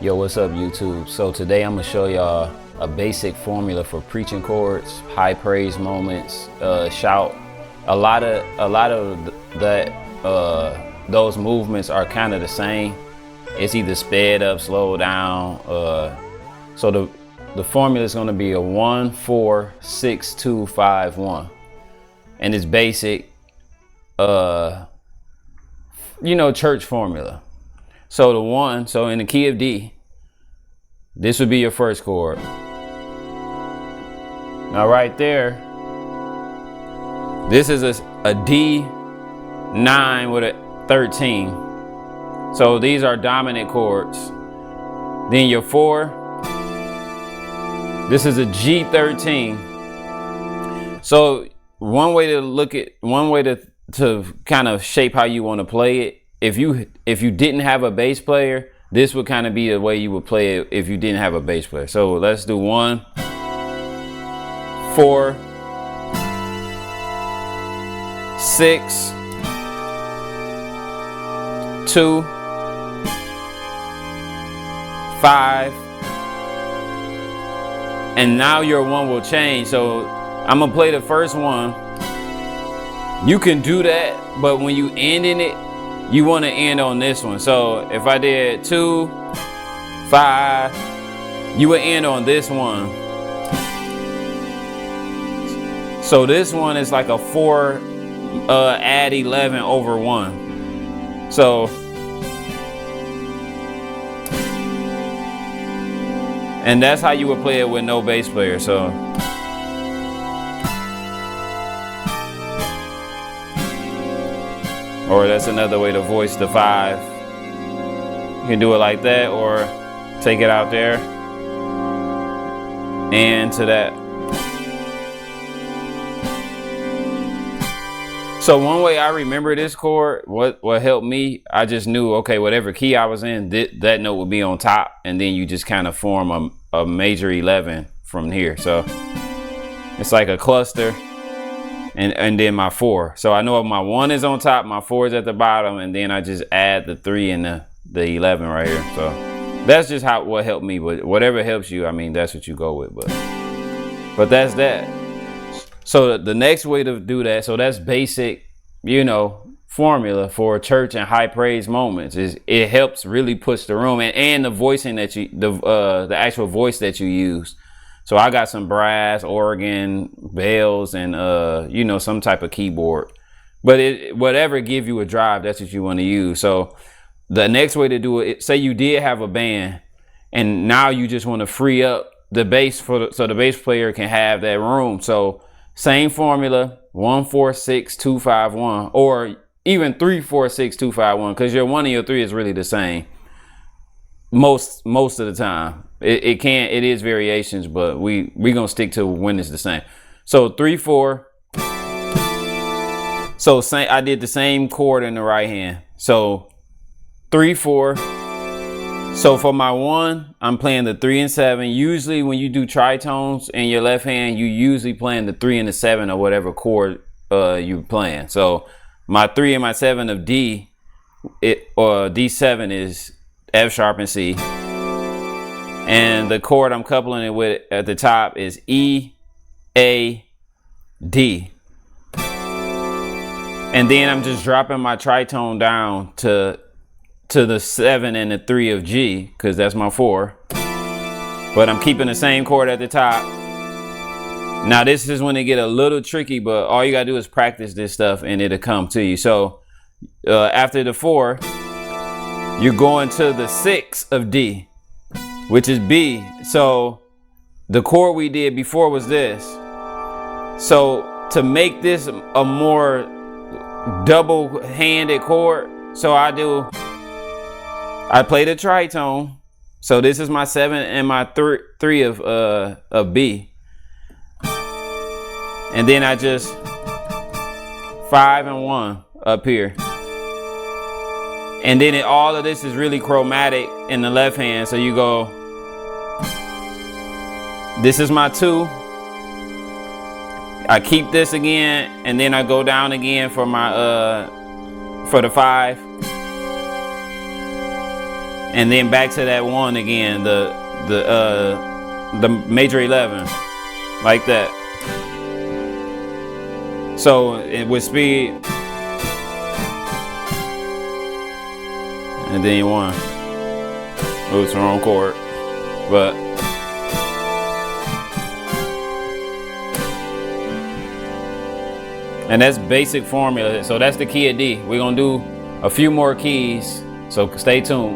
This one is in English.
Yo, what's up YouTube? So today I'm gonna show y'all a basic formula for preaching chords, high praise moments, shout. A lot of that those movements are kind of the same. It's either sped up, slowed down. So the formula is gonna be a 1-4-6-2-5-1, and it's basic, church formula. So the one, so in the key of D, this would be your first chord. Now right there, this is a D9 with a 13. So these are dominant chords. Then your 4, this is a G13. So one way to kind of shape how you want to play it, if you didn't have a bass player, this would kind of be the way you would play it if you didn't have a bass player. So let's do 1, 4, 6, 2, 5, and now your 1 will change. So I'm gonna play the first one. You can do that, but when you end in it, you want to end on this one. So if I did 2, 5, you would end on this one. So this one is like a 4 add 11 over 1. So, and that's how you would play it with no bass player. So or that's another way to voice the 5. You can do it like that, or take it out there and to that. So one way I remember this chord, what helped me, I just knew, okay, whatever key I was in, that note would be on top, and then you just kind of form a major 11 from here. So it's like a cluster. And then my 4. So I know if my 1 is on top, my 4 is at the bottom, and then I just add the 3 and the 11 right here. So that's just what helped me. But whatever helps you, I mean, that's what you go with. But that's that. So the next way to do that, so that's basic, formula for church and high praise moments, is it helps really push the room, and the voicing that the actual voice that you use. So I got some brass, organ, bells, and some type of keyboard. But whatever give you a drive, that's what you want to use. So the next way to do it, say you did have a band, and now you just want to free up the bass so the bass player can have that room. So same formula, 1-4-6-2-5-1, or even 3-4-6-2-5-1, because your 1 and your 3 is really the same most of the time. It is variations, but we gonna stick to when it's the same. So 3-4. So I did the same chord in the right hand. So 3-4. So for my 1, I'm playing the 3 and 7. Usually when you do tritones in your left hand, you usually playing the 3 and the 7 or whatever chord you're playing. So my 3 and my 7 of D, or D7 is F sharp and C. And the chord I'm coupling it with at the top is E, A, D. And then I'm just dropping my tritone down to the 7 and the 3 of G, because that's my 4. But I'm keeping the same chord at the top. Now this is when it get a little tricky, but all you gotta do is practice this stuff and it'll come to you. So after the 4, you're going to the 6 of D, which is B. So the chord we did before was this. So to make this a more double-handed chord, so I play the tritone. So this is my 7 and my 3 of B. And then I just 5 and 1 up here. And then all of this is really chromatic in the left hand. So you go, this is my 2. I keep this again, and then I go down again for my for the 5. and then back to that one again, the major 11, like that. So with speed, and then 1. Oops, wrong chord, but. And that's basic formula. So that's the key of D. We're gonna do a few more keys, so stay tuned.